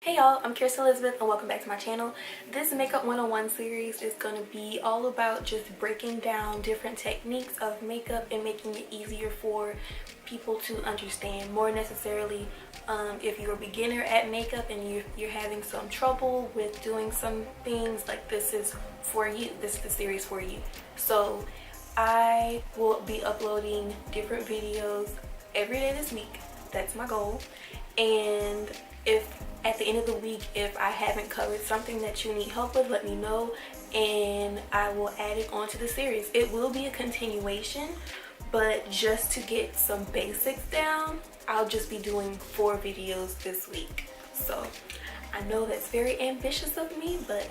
Hey y'all, I'm Kierstin Elizabeth and welcome back to my channel. This Makeup 101 series is going to be all about just breaking down different techniques of makeup and making it easier for people to understand. More necessarily, if you're a beginner at makeup and you're having some trouble with doing some things, like this is for you. This is the series for you. So I will be uploading different videos every day this week. That's my goal. And if at the end of the week, if I haven't covered something that you need help with, let me know and I will add it onto the series. It will be a continuation, but just to get some basics down, I'll just be doing 4 videos this week. So I know that's very ambitious of me, but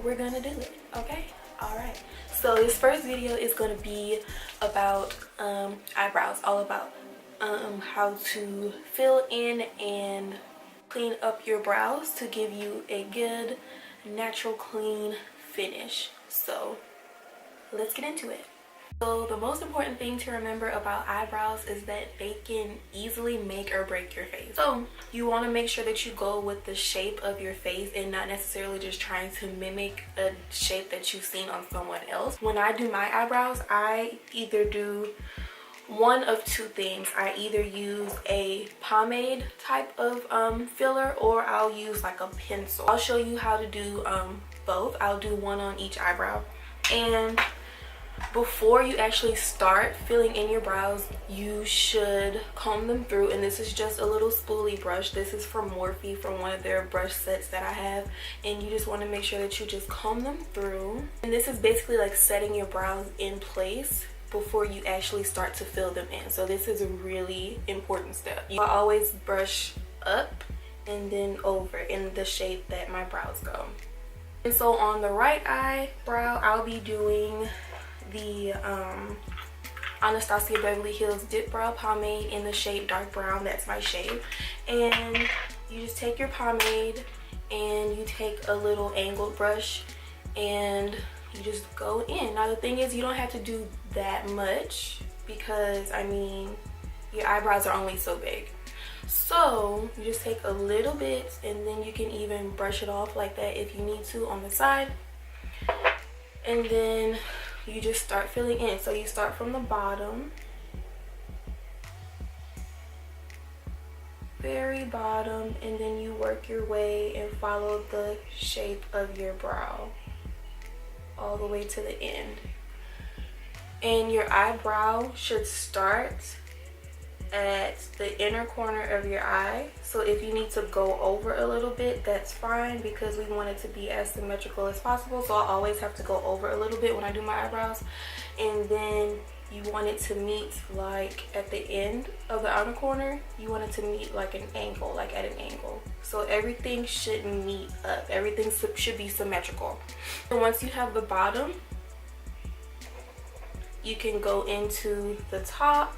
we're gonna do it, okay? Alright, so this first video is gonna be about eyebrows, all about how to fill in and clean up your brows to give you a good, natural, clean finish. So let's get into it. So the most important thing to remember about eyebrows is that they can easily make or break your face. So you want to make sure that you go with the shape of your face and not necessarily just trying to mimic a shape that you've seen on someone else. When I do my eyebrows, I either do one of two things. I either use a pomade type of filler, or I'll use like a pencil. I'll show you how to do both. I'll do one on each eyebrow. And before you actually start filling in your brows, you should comb them through. And this is just a little spoolie brush. This is from Morphe, from one of their brush sets that I have. And you just want to make sure that you just comb them through. And this is basically like setting your brows in place before you actually start to fill them in. So this is a really important step. I always brush up and then over in the shape that my brows go. And so on the right eyebrow, I'll be doing the Anastasia Beverly Hills Dipbrow pomade in the shade dark brown. That's my shade. And you just take your pomade and you take a little angled brush and you just go in. Now the thing is, you don't have to do that much because I mean your eyebrows are only so big. So you just take a little bit and then you can even brush it off like that if you need to on the side. And then you just start filling in. So you start from the bottom, very bottom, and then you work your way and follow the shape of your brow all the way to the end. And your eyebrow should start at the inner corner of your eye. So if you need to go over a little bit, that's fine, because we want it to be as symmetrical as possible. So I always have to go over a little bit when I do my eyebrows. And then you want it to meet like at the end of the outer corner, you want it to meet like an angle, like at an angle. So everything should meet up, everything should be symmetrical. And once you have the bottom, you can go into the top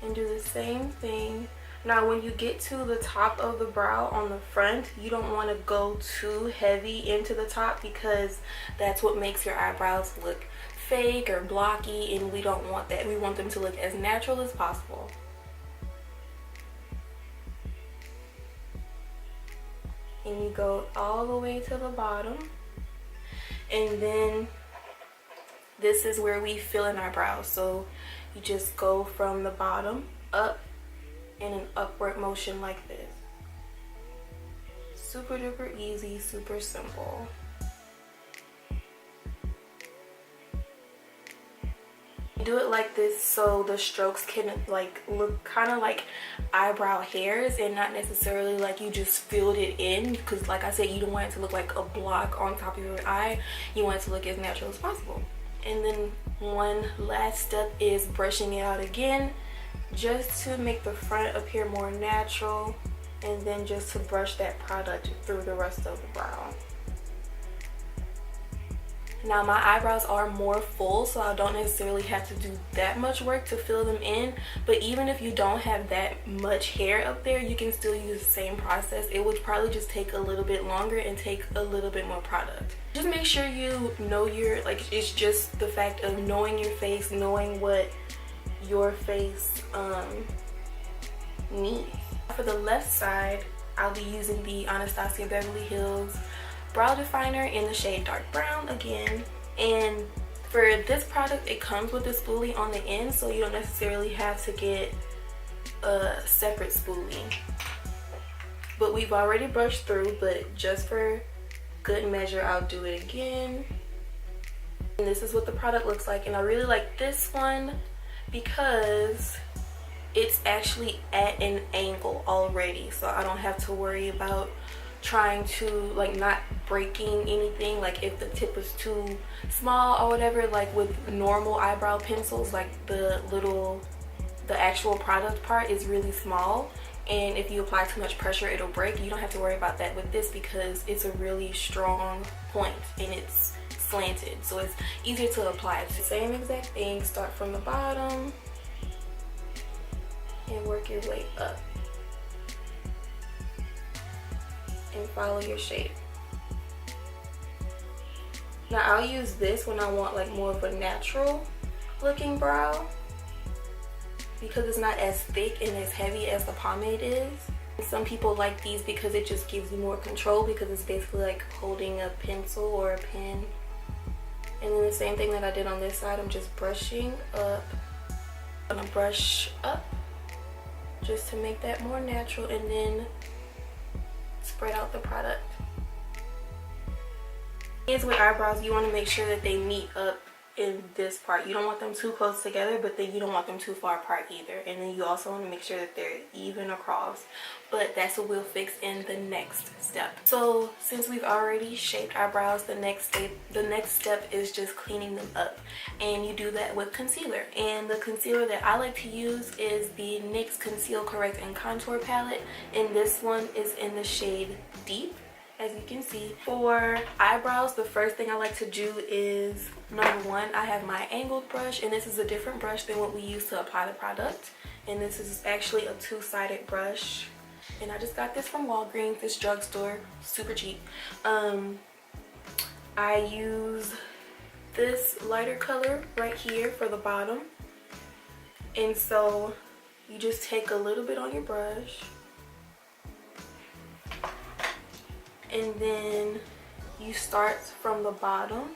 and do the same thing. Now when you get to the top of the brow on the front, you don't want to go too heavy into the top, because that's what makes your eyebrows look fake or blocky, and we don't want that. We want them to look as natural as possible. And you go all the way to the bottom, and then this is where we fill in our brows. So you just go from the bottom up in an upward motion like this. Super duper easy, super simple. Do it like this so the strokes can like look kind of like eyebrow hairs and not necessarily like you just filled it in, because like I said, you don't want it to look like a block on top of your eye. You want it to look as natural as possible. And then one last step is brushing it out again, just to make the front appear more natural, and then just to brush that product through the rest of the brow. Now my eyebrows are more full, so I don't necessarily have to do that much work to fill them in, but even if you don't have that much hair up there, you can still use the same process. It would probably just take a little bit longer and take a little bit more product. Just make sure you know your, like, it's just the fact of knowing your face, knowing what your face needs. For the left side, I'll be using the Anastasia Beverly Hills brow definer in the shade dark brown again. And for this product, it comes with a spoolie on the end, so you don't necessarily have to get a separate spoolie. But we've already brushed through, but just for good measure, I'll do it again. And this is what the product looks like, and I really like this one because it's actually at an angle already, so I don't have to worry about trying to like not breaking anything, like if the tip is too small or whatever. Like with normal eyebrow pencils, like the actual product part is really small, and if you apply too much pressure it'll break. You don't have to worry about that with this because it's a really strong point and it's slanted, so it's easier to apply. It's the same exact thing. Start from the bottom and work your way up and follow your shape. Now I'll use this when I want like more of a natural looking brow because it's not as thick and as heavy as the pomade is. Some people like these because it just gives you more control, because it's basically like holding a pencil or a pen. And then the same thing that I did on this side, I'm just brushing up. I'm gonna brush up just to make that more natural, and then spread out the product. Is with eyebrows, you want to make sure that they meet up in this part. You don't want them too close together, but then you don't want them too far apart either. And then you also want to make sure that they're even across. But that's what we'll fix in the next step. So since we've already shaped our brows, the next step is just cleaning them up. And you do that with concealer. And the concealer that I like to use is the NYX Conceal, Correct, and Contour palette. And this one is in the shade Deep. As you can see, for eyebrows, the first thing I like to do is, number one, I have my angled brush, and this is a different brush than what we use to apply the product. And this is actually a two-sided brush, and I just got this from Walgreens, this drugstore, super cheap. I use this lighter color right here for the bottom, and so you just take a little bit on your brush, and then you start from the bottom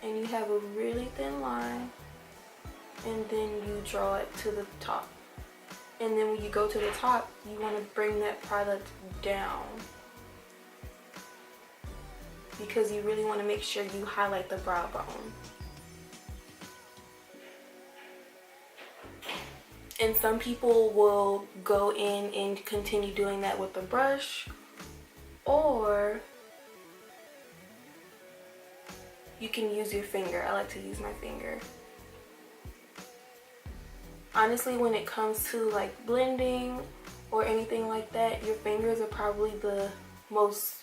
and you have a really thin line, and then you draw it to the top. And then when you go to the top, you want to bring that product down because you really want to make sure you highlight the brow bone. And some people will go in and continue doing that with the brush, or you can use your finger. I like to use my finger. Honestly, when it comes to like blending or anything like that, your fingers are probably the most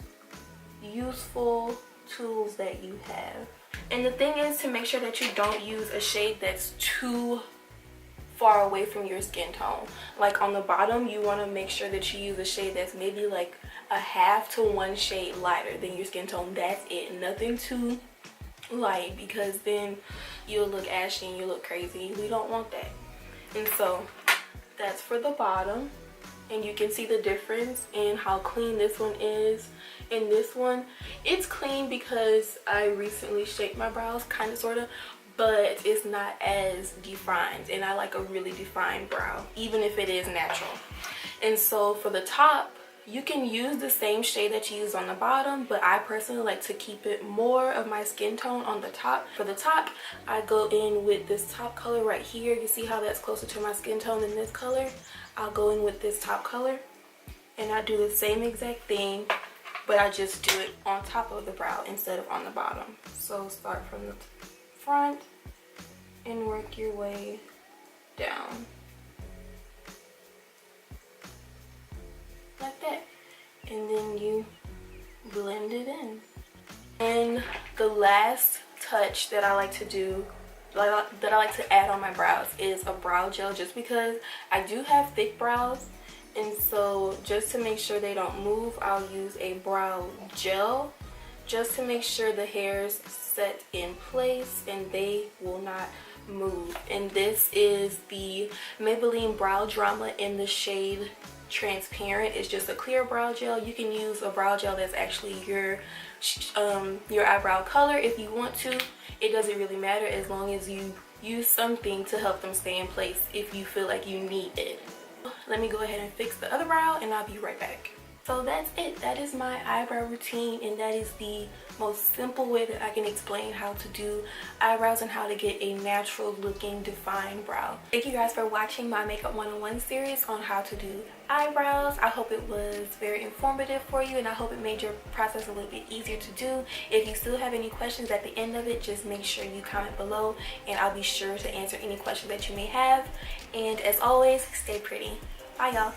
useful tools that you have. And the thing is to make sure that you don't use a shade that's too far away from your skin tone. Like on the bottom, you want to make sure that you use a shade that's maybe like a half to one shade lighter than your skin tone. That's it. Nothing too light, because then you'll look ashy and you'll look crazy. We don't want that. And so that's for the bottom, and you can see the difference in how clean this one is. And this one, it's clean because I recently shaped my brows, kind of, sort of, but it's not as defined, and I like a really defined brow even if it is natural. And so for the top, you can use the same shade that you use on the bottom, but I personally like to keep it more of my skin tone on the top. For the top, I go in with this top color right here. You see how that's closer to my skin tone than this color? I'll go in with this top color, and I do the same exact thing, but I just do it on top of the brow instead of on the bottom. So start from the front and work your way down like that, and then you blend it in. And the last touch that I like to do, that I like to add on my brows, is a brow gel, just because I do have thick brows, and so just to make sure they don't move, I'll use a brow gel just to make sure the hairs set in place and they will not move. And this is the Maybelline Brow Drama in the shade transparent. It's just a clear brow gel. You can use a brow gel that's actually your eyebrow color if you want to. It doesn't really matter as long as you use something to help them stay in place if you feel like you need it. Let me go ahead and fix the other brow and I'll be right back. So that's it. That is my eyebrow routine, and that is the most simple way that I can explain how to do eyebrows and how to get a natural looking defined brow. Thank you guys for watching my Makeup 101 series on how to do eyebrows. I hope it was very informative for you, and I hope it made your process a little bit easier to do. If you still have any questions at the end of it, just make sure you comment below and I'll be sure to answer any questions that you may have. And as always, stay pretty. Bye y'all.